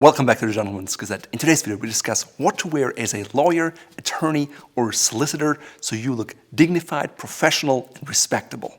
Welcome back to the Gentleman's Gazette. In today's video, we discuss what to wear as a lawyer, attorney, or solicitor so you look dignified, professional, and respectable.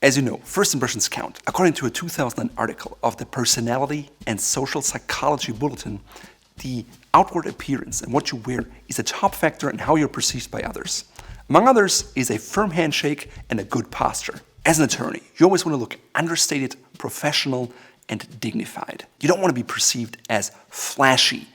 As you know, first impressions count. According to a 2009 article of the Personality and Social Psychology Bulletin, the outward appearance and what you wear is a top factor in how you're perceived by others. Among others is a firm handshake and a good posture. As an attorney, you always want to look understated, professional, and dignified. You don't want to be perceived as flashy,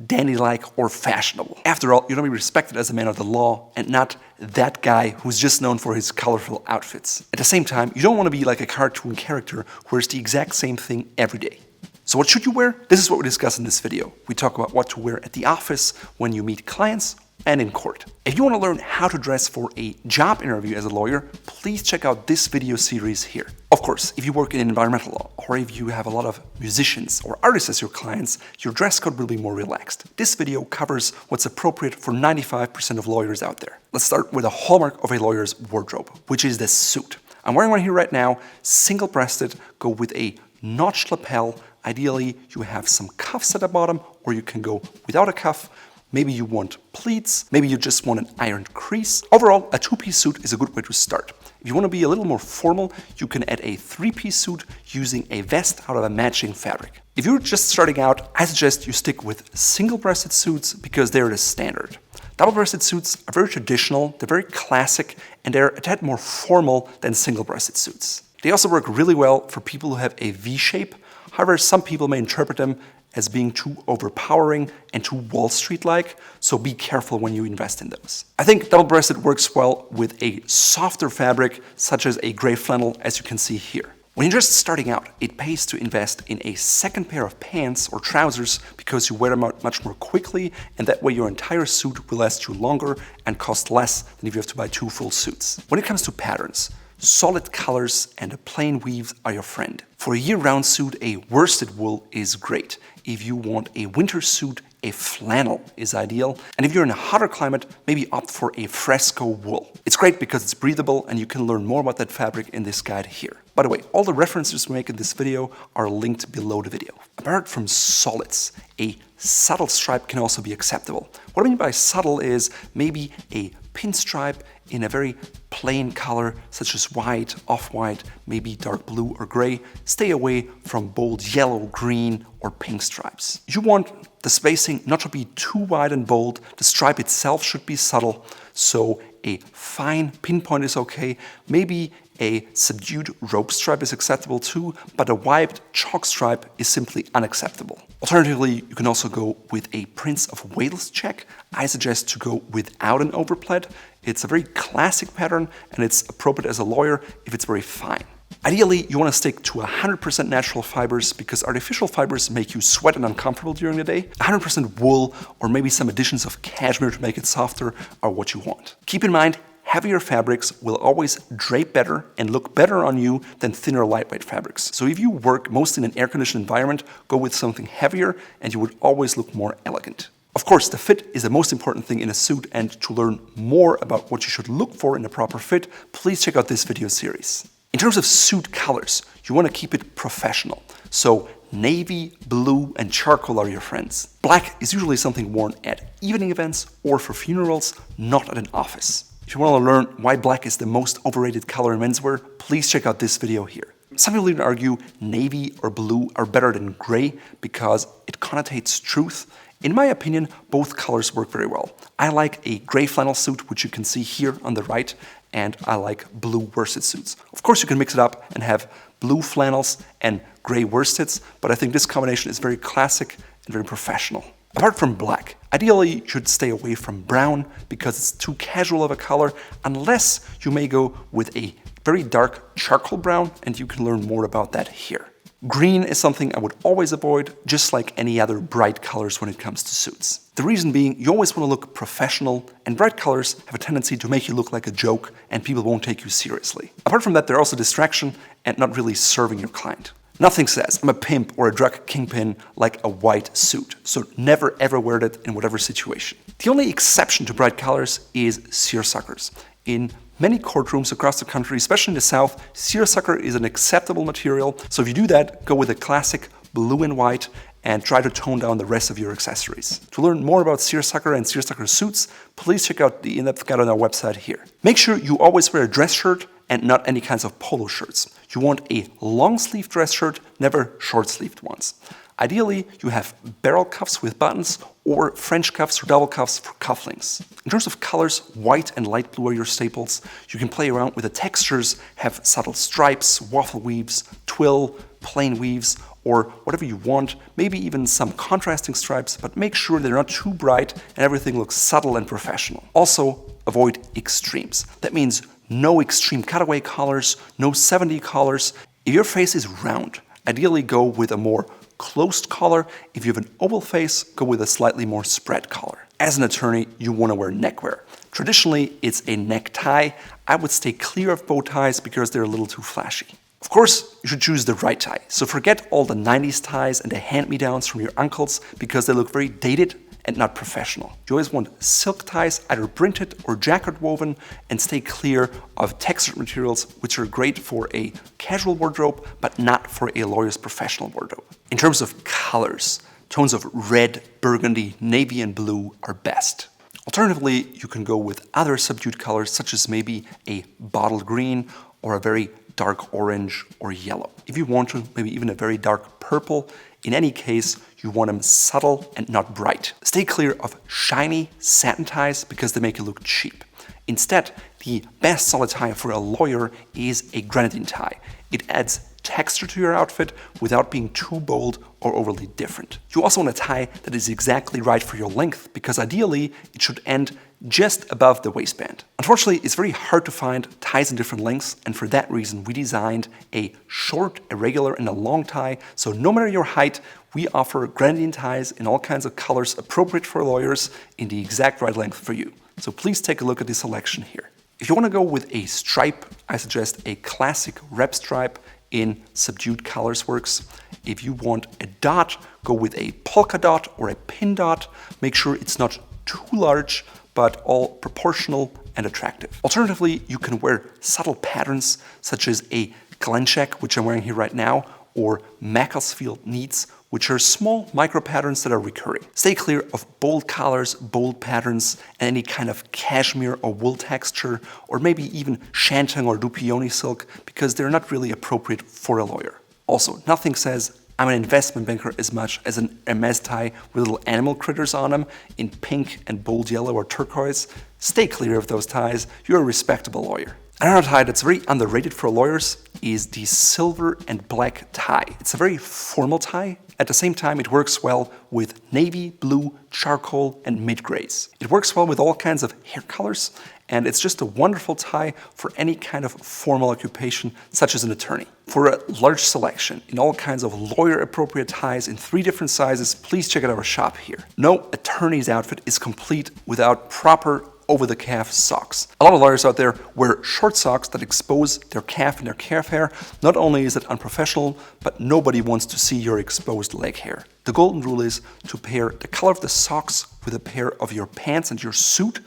dandy-like, or fashionable. After all, you want to be respected as a man of the law and not that guy who's just known for his colorful outfits. At the same time, you don't want to be like a cartoon character who wears the exact same thing every day. So what should you wear? This is what we discuss in this video. We talk about what to wear at the office, when you meet clients, and in court. If you want to learn how to dress for a job interview as a lawyer, please check out this video series here. Of course, if you work in environmental law, or if you have a lot of musicians or artists as your clients, your dress code will be more relaxed. This video covers what's appropriate for 95% of lawyers out there. Let's start with a hallmark of a lawyer's wardrobe, which is the suit. I'm wearing one here right now, single-breasted, go with a notched lapel. Ideally, you have some cuffs at the bottom, or you can go without a cuff. Maybe you want pleats, maybe you just want an ironed crease. Overall, a two-piece suit is a good way to start. If you want to be a little more formal, you can add a three-piece suit using a vest out of a matching fabric. If you're just starting out, I suggest you stick with single-breasted suits because they're the standard. Double-breasted suits are very traditional, they're very classic, and they're a tad more formal than single-breasted suits. They also work really well for people who have a V shape. However, some people may interpret them as being too overpowering and too Wall Street-like, so be careful when you invest in those. I think double-breasted works well with a softer fabric, such as a gray flannel, as you can see here. When you're just starting out, it pays to invest in a second pair of pants or trousers because you wear them out much more quickly, and that way your entire suit will last you longer and cost less than if you have to buy two full suits. When it comes to patterns, solid colors and a plain weave are your friend. For a year-round suit, a worsted wool is great. If you want a winter suit, a flannel is ideal. And if you're in a hotter climate, maybe opt for a FRESCO wool. It's great because it's breathable, and you can learn more about that fabric in this guide here. By the way, all the references we make in this video are linked below the video. Apart from solids, a subtle stripe can also be acceptable. What I mean by subtle is maybe a pinstripe in a very plain color, such as white, off-white, maybe dark blue or gray. Stay away from bold yellow, green, or pink stripes. You want the spacing not to be too wide and bold. The stripe itself should be subtle, so a fine pinpoint is okay. Maybe a subdued rope stripe is acceptable too, but a wiped chalk stripe is simply unacceptable. Alternatively, you can also go with a Prince of Wales check. I suggest to go without an overplaid. It's a very classic pattern, and it's appropriate as a lawyer if it's very fine. Ideally, you want to stick to 100% natural fibers because artificial fibers make you sweat and uncomfortable during the day. 100% wool or maybe some additions of cashmere to make it softer are what you want. Keep in mind, heavier fabrics will always drape better and look better on you than thinner, lightweight fabrics. So if you work mostly in an air-conditioned environment, go with something heavier and you would always look more elegant. Of course, the fit is the most important thing in a suit, and to learn more about what you should look for in a proper fit, please check out this video series. In terms of suit colors, you want to keep it professional. So navy, blue, and charcoal are your friends. Black is usually something worn at evening events or for funerals, not at an office. If you want to learn why black is the most overrated color in menswear, please check out this video here. Some people even argue navy or blue are better than gray because it connotates truth. In my opinion, both colors work very well. I like a gray flannel suit, which you can see here on the right, and I like blue worsted suits. Of course, you can mix it up and have blue flannels and gray worsteds, but I think this combination is very classic and very professional. Apart from black, ideally you should stay away from brown because it's too casual of a color, unless you may go with a very dark charcoal brown, and you can learn more about that here. Green is something I would always avoid, just like any other bright colors when it comes to suits. The reason being, you always want to look professional, and bright colors have a tendency to make you look like a joke and people won't take you seriously. Apart from that, they're also distraction and not really serving your client. Nothing says I'm a pimp or a drug kingpin like a white suit, so never ever wear it in whatever situation. The only exception to bright colors is seersuckers. In many courtrooms across the country, especially in the South, seersucker is an acceptable material, so if you do that, go with a classic blue and white and try to tone down the rest of your accessories. To learn more about seersucker and seersucker suits, please check out the in-depth guide on our website here. Make sure you always wear a dress shirt and not any kinds of polo shirts. You want a long-sleeve dress shirt, never short-sleeved ones. Ideally, you have barrel cuffs with buttons or French cuffs or double cuffs for cufflinks. In terms of colors, white and light blue are your staples. You can play around with the textures, have subtle stripes, waffle weaves, twill, plain weaves, or whatever you want, maybe even some contrasting stripes, but make sure they're not too bright and everything looks subtle and professional. Also, avoid extremes. That means no extreme cutaway collars, no 70 collars. If your face is round, ideally go with a more closed collar. If you have an oval face, go with a slightly more spread collar. As an attorney, you want to wear neckwear. Traditionally, it's a necktie. I would stay clear of bow ties because they're a little too flashy. Of course, you should choose the right tie. So forget all the 90s ties and the hand-me-downs from your uncles because they look very dated and not professional. You always want silk ties, either printed or jacquard woven, and stay clear of textured materials, which are great for a casual wardrobe, but not for a lawyer's professional wardrobe. In terms of colors, tones of red, burgundy, navy, and blue are best. Alternatively, you can go with other subdued colors, such as maybe a bottle green or a very dark orange or yellow. If you want to, maybe even a very dark purple. In any case, you want them subtle and not bright. Stay clear of shiny satin ties because they make you look cheap. Instead, the best solid tie for a lawyer is a grenadine tie. It adds texture to your outfit without being too bold or overly different. You also want a tie that is exactly right for your length because ideally it should end just above the waistband. Unfortunately, it's very hard to find ties in different lengths, and for that reason we designed a short, a regular, and a long tie, so no matter your height, we offer grenadine ties in all kinds of colors appropriate for lawyers in the exact right length for you. So please take a look at the selection here. If you want to go with a stripe, I suggest a classic rep stripe in subdued colors works. If you want a dot, go with a polka dot or a pin dot. Make sure it's not too large, but all proportional and attractive. Alternatively, you can wear subtle patterns such as a Glen check, which I'm wearing here right now, or Macclesfield neats, which are small micro patterns that are recurring. Stay clear of bold colors, bold patterns, and any kind of cashmere or wool texture, or maybe even shantung or dupioni silk, because they're not really appropriate for a lawyer. Also, nothing says I'm an investment banker as much as an Hermes tie with little animal critters on them in pink and bold yellow or turquoise. Stay clear of those ties. You're a respectable lawyer. Another tie that's very underrated for lawyers is the silver and black tie. It's a very formal tie. At the same time, it works well with navy, blue, charcoal, and mid-grays. It works well with all kinds of hair colors, and it's just a wonderful tie for any kind of formal occupation, such as an attorney. For a large selection in all kinds of lawyer-appropriate ties in 3 different sizes, please check out our shop here. No attorney's outfit is complete without proper over-the-calf socks. A lot of lawyers out there wear short socks that expose their calf and their calf hair. Not only is it unprofessional, but nobody wants to see your exposed leg hair. The golden rule is to pair the color of the socks with a pair of your pants and your suit.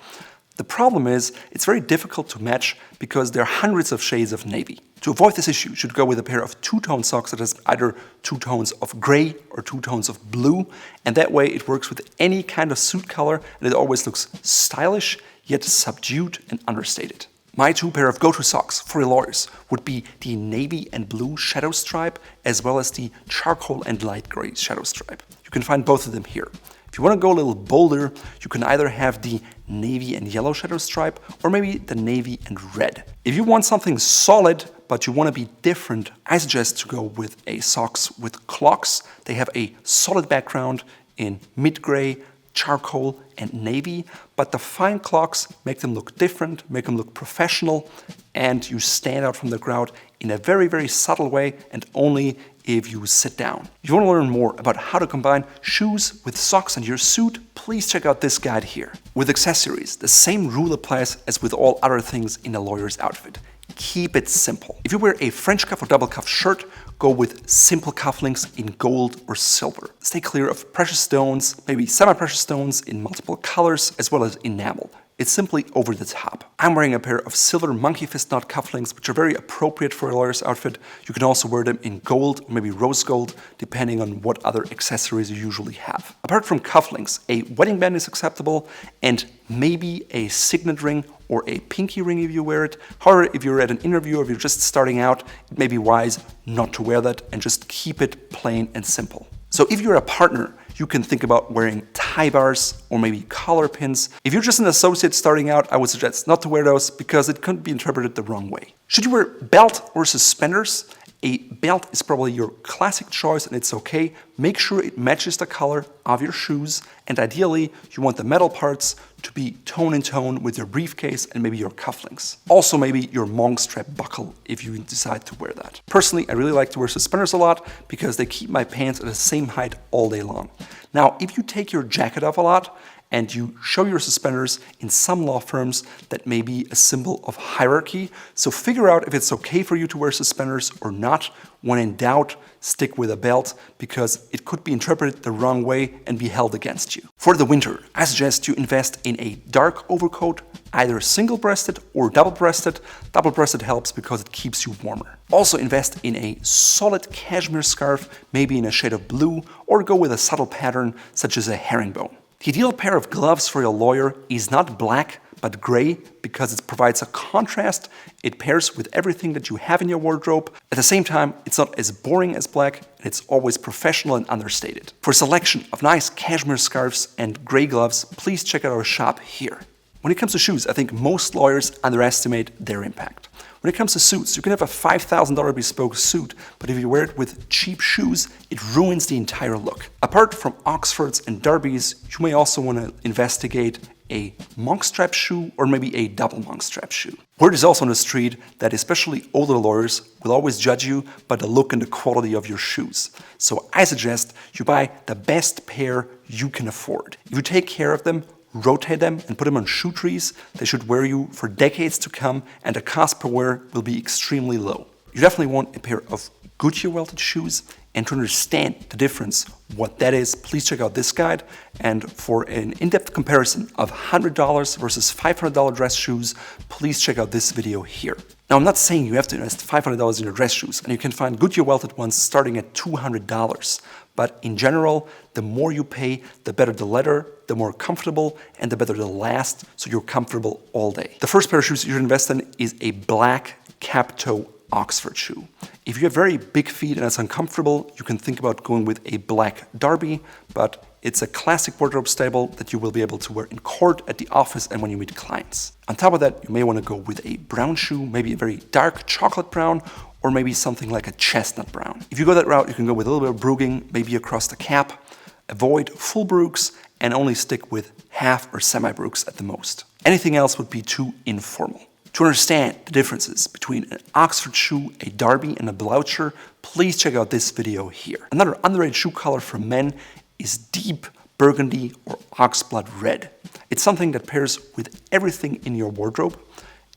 The problem is, it's very difficult to match because there are hundreds of shades of navy. To avoid this issue, you should go with a pair of two-tone socks that has either 2 tones of gray or 2 tones of blue, and that way it works with any kind of suit color and it always looks stylish, yet subdued and understated. My 2 pair of go-to socks for lawyers would be the navy and blue shadow stripe as well as the charcoal and light gray shadow stripe. You can find both of them here. If you want to go a little bolder, you can either have the navy and yellow shadow stripe or maybe the navy and red. If you want something solid but you want to be different, I suggest to go with a socks with clocks. They have a solid background in mid-gray, charcoal, and navy, but the fine clocks make them look different, make them look professional, and you stand out from the crowd in a very, very subtle way and only if you sit down. If you want to learn more about how to combine shoes with socks and your suit, please check out this guide here. With accessories, the same rule applies as with all other things in a lawyer's outfit. Keep it simple. If you wear a French cuff or double cuff shirt, go with simple cufflinks in gold or silver. Stay clear of precious stones, maybe semi-precious stones in multiple colors, as well as enamel. It's simply over the top. I'm wearing a pair of silver monkey fist knot cufflinks, which are very appropriate for a lawyer's outfit. You can also wear them in gold or maybe rose gold, depending on what other accessories you usually have. Apart from cufflinks, a wedding band is acceptable, and maybe a signet ring or a pinky ring if you wear it. However, if you're at an interview or if you're just starting out, it may be wise not to wear that and just keep it plain and simple. So if you're a partner, you can think about wearing tie bars or maybe collar pins. If you're just an associate starting out, I would suggest not to wear those because it could be interpreted the wrong way. Should you wear belt or suspenders? A belt is probably your classic choice and it's okay. Make sure it matches the color of your shoes, and ideally you want the metal parts to be tone in tone with your briefcase and maybe your cufflinks. Also maybe your monk strap buckle if you decide to wear that. Personally, I really like to wear suspenders a lot because they keep my pants at the same height all day long. Now, if you take your jacket off a lot and you show your suspenders, in some law firms that may be a symbol of hierarchy. So figure out if it's okay for you to wear suspenders or not. When in doubt, stick with a belt because it could be interpreted the wrong way and be held against you. For the winter, I suggest you invest in a dark overcoat, either single-breasted or double-breasted. Double-breasted helps because it keeps you warmer. Also invest in a solid cashmere scarf, maybe in a shade of blue, or go with a subtle pattern such as a herringbone. The ideal pair of gloves for your lawyer is not black, but gray, because it provides a contrast. It pairs with everything that you have in your wardrobe. At the same time, it's not as boring as black, and it's always professional and understated. For a selection of nice cashmere scarves and gray gloves, please check out our shop here. When it comes to shoes, I think most lawyers underestimate their impact. When it comes to suits, you can have a $5,000 bespoke suit, but if you wear it with cheap shoes, it ruins the entire look. Apart from Oxfords and Derbies, you may also want to investigate a monk strap shoe or maybe a double monk strap shoe. Word is also on the street that especially older lawyers will always judge you by the look and the quality of your shoes. So I suggest you buy the best pair you can afford. If you take care of them, rotate them and put them on shoe trees, they should wear you for decades to come, and the cost per wear will be extremely low. You definitely want a pair of Gucci welted shoes, and to understand the difference, what that is, please check out this guide. And for an in-depth comparison of $100 versus $500 dress shoes, please check out this video here. Now, I'm not saying you have to invest $500 in your dress shoes, and you can find Gucci welted ones starting at $200. But in general, the more you pay, the better the leather, the more comfortable, and the better they'll last, so you're comfortable all day. The first pair of shoes you should invest in is a black cap-toe Oxford shoe. If you have very big feet and it's uncomfortable, you can think about going with a black derby, but it's a classic wardrobe staple that you will be able to wear in court, at the office, and when you meet clients. On top of that, you may want to go with a brown shoe, maybe a very dark chocolate brown, or maybe something like a chestnut brown. If you go that route, you can go with a little bit of broguing, maybe across the cap, avoid full brooks, and only stick with half or semi-brooks at the most. Anything else would be too informal. To understand the differences between an Oxford shoe, a derby, and a bloucher, please check out this video here. Another underrated shoe color for men is deep burgundy or oxblood red. It's something that pairs with everything in your wardrobe,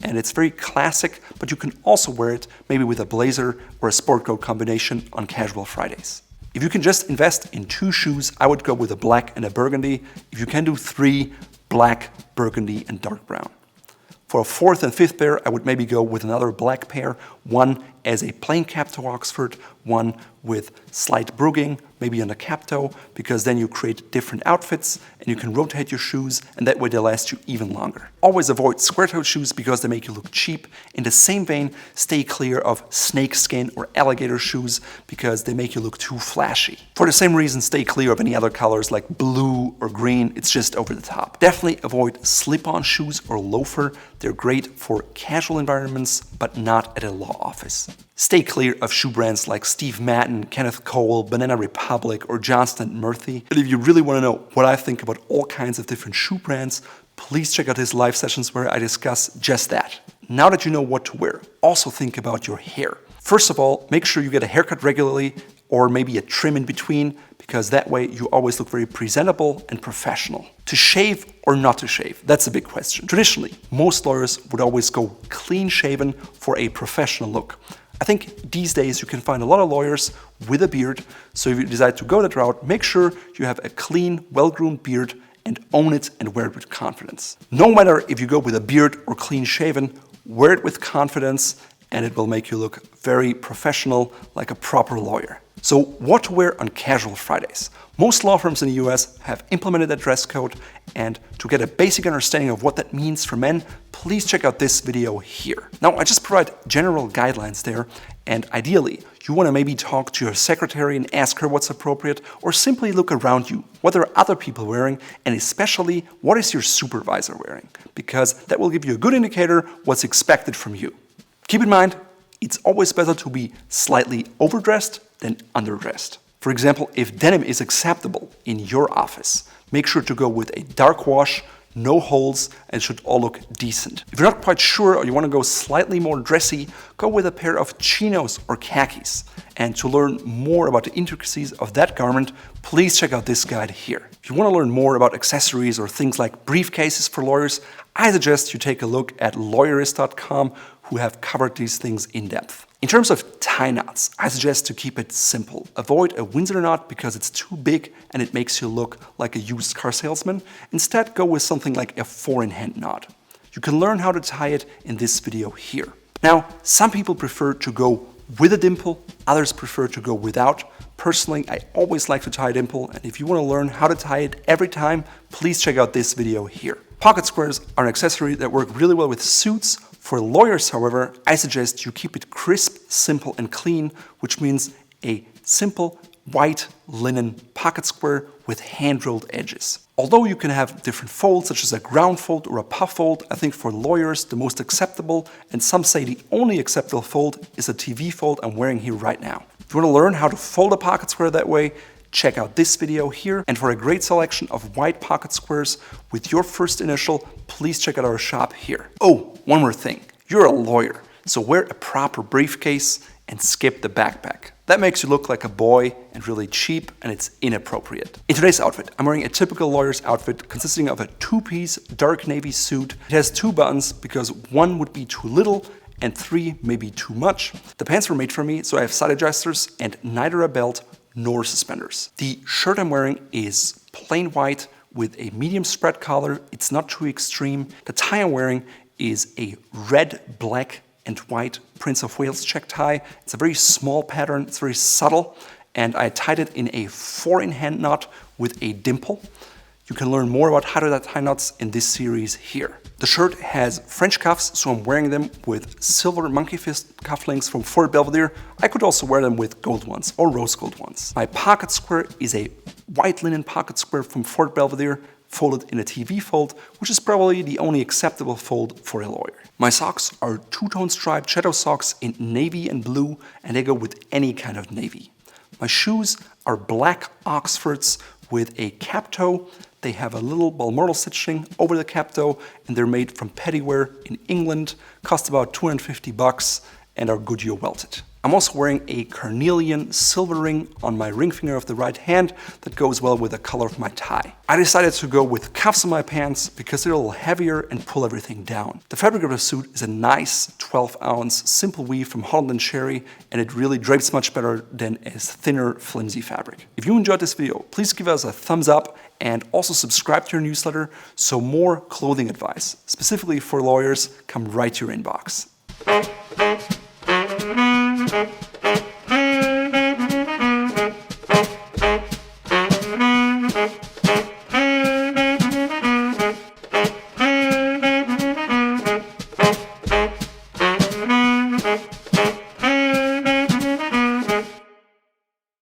and it's very classic, but you can also wear it maybe with a blazer or a sport coat combination on casual Fridays. If you can just invest in 2 shoes, I would go with a black and a burgundy. If you can do 3, black, burgundy, and dark brown. For a 4th and 5th pair, I would maybe go with another black pair, one as a plain cap-toe Oxford, one with slight broguing, maybe on the cap-toe, because then you create different outfits and you can rotate your shoes, and that way they last you even longer. Always avoid square-toed shoes because they make you look cheap. In the same vein, stay clear of snakeskin or alligator shoes because they make you look too flashy. For the same reason, stay clear of any other colors like blue or green. It's just over the top. Definitely avoid slip-on shoes or loafer. They're great for casual environments, but not at a law office. Stay clear of shoe brands like Steve Madden, Kenneth Cole, Banana Republic, or Johnston & Murphy. And if you really want to know what I think about all kinds of different shoe brands, please check out his live sessions where I discuss just that. Now that you know what to wear, also think about your hair. First of all, make sure you get a haircut regularly or maybe a trim in between, because that way you always look very presentable and professional. To shave or not to shave, that's a big question. Traditionally, most lawyers would always go clean shaven for a professional look. I think these days you can find a lot of lawyers with a beard, so if you decide to go that route, make sure you have a clean, well-groomed beard and own it and wear it with confidence. No matter if you go with a beard or clean shaven, wear it with confidence and it will make you look very professional, like a proper lawyer. So what to wear on casual Fridays? Most law firms in the US have implemented a dress code, and to get a basic understanding of what that means for men, please check out this video here. Now, I just provide general guidelines there, and ideally, you want to maybe talk to your secretary and ask her what's appropriate, or simply look around you. What are other people wearing, and especially, what is your supervisor wearing? Because that will give you a good indicator what's expected from you. Keep in mind, it's always better to be slightly overdressed than underdressed. For example, if denim is acceptable in your office, make sure to go with a dark wash, no holes, and should all look decent. If you're not quite sure or you want to go slightly more dressy, go with a pair of chinos or khakis. And to learn more about the intricacies of that garment, please check out this guide here. If you want to learn more about accessories or things like briefcases for lawyers, I suggest you take a look at lawyerist.com, who have covered these things in depth. In terms of tie knots, I suggest to keep it simple. Avoid a Windsor knot because it's too big and it makes you look like a used car salesman. Instead, go with something like a 4-in-hand knot. You can learn how to tie it in this video here. Now, some people prefer to go with a dimple, others prefer to go without. Personally, I always like to tie a dimple, and if you want to learn how to tie it every time, please check out this video here. Pocket squares are an accessory that work really well with suits. For lawyers, however, I suggest you keep it crisp, simple, and clean, which means a simple white linen pocket square with hand-rolled edges. Although you can have different folds, such as a ground fold or a puff fold, I think for lawyers the most acceptable, and some say the only acceptable fold, is a TV fold I'm wearing here right now. If you want to learn how to fold a pocket square that way, check out this video here. And for a great selection of white pocket squares with your first initial, please check out our shop here. Oh, one more thing. You're a lawyer, so wear a proper briefcase and skip the backpack. That makes you look like a boy and really cheap, and it's inappropriate. In today's outfit, I'm wearing a typical lawyer's outfit consisting of a 2-piece dark navy suit. It has 2 buttons because 1 would be too little and 3 may be too much. The pants were made for me, so I have side adjusters and neither a belt nor suspenders. The shirt I'm wearing is plain white with a medium spread collar. It's not too extreme. The tie I'm wearing is a red, black, and white Prince of Wales check tie. It's a very small pattern, it's very subtle, and I tied it in a 4-in-hand knot with a dimple. You can learn more about how to tie knots in this series here. The shirt has French cuffs, so I'm wearing them with silver monkey fist cufflinks from Fort Belvedere. I could also wear them with gold ones or rose gold ones. My pocket square is a white linen pocket square from Fort Belvedere, folded in a TV fold, which is probably the only acceptable fold for a lawyer. My socks are 2-tone striped shadow socks in navy and blue, and they go with any kind of navy. My shoes are black Oxfords with a cap toe. They have a little Balmoral stitching over the cap toe, and they're made from Pettywear in England, cost about $250 and are Goodyear welted. I'm also wearing a carnelian silver ring on my ring finger of the right hand that goes well with the color of my tie. I decided to go with cuffs on my pants because they're a little heavier and pull everything down. The fabric of the suit is a nice 12-ounce simple weave from Holland & Sherry, and it really drapes much better than a thinner, flimsy fabric. If you enjoyed this video, please give us a thumbs up and also subscribe to our newsletter so more clothing advice, specifically for lawyers, come right to your inbox.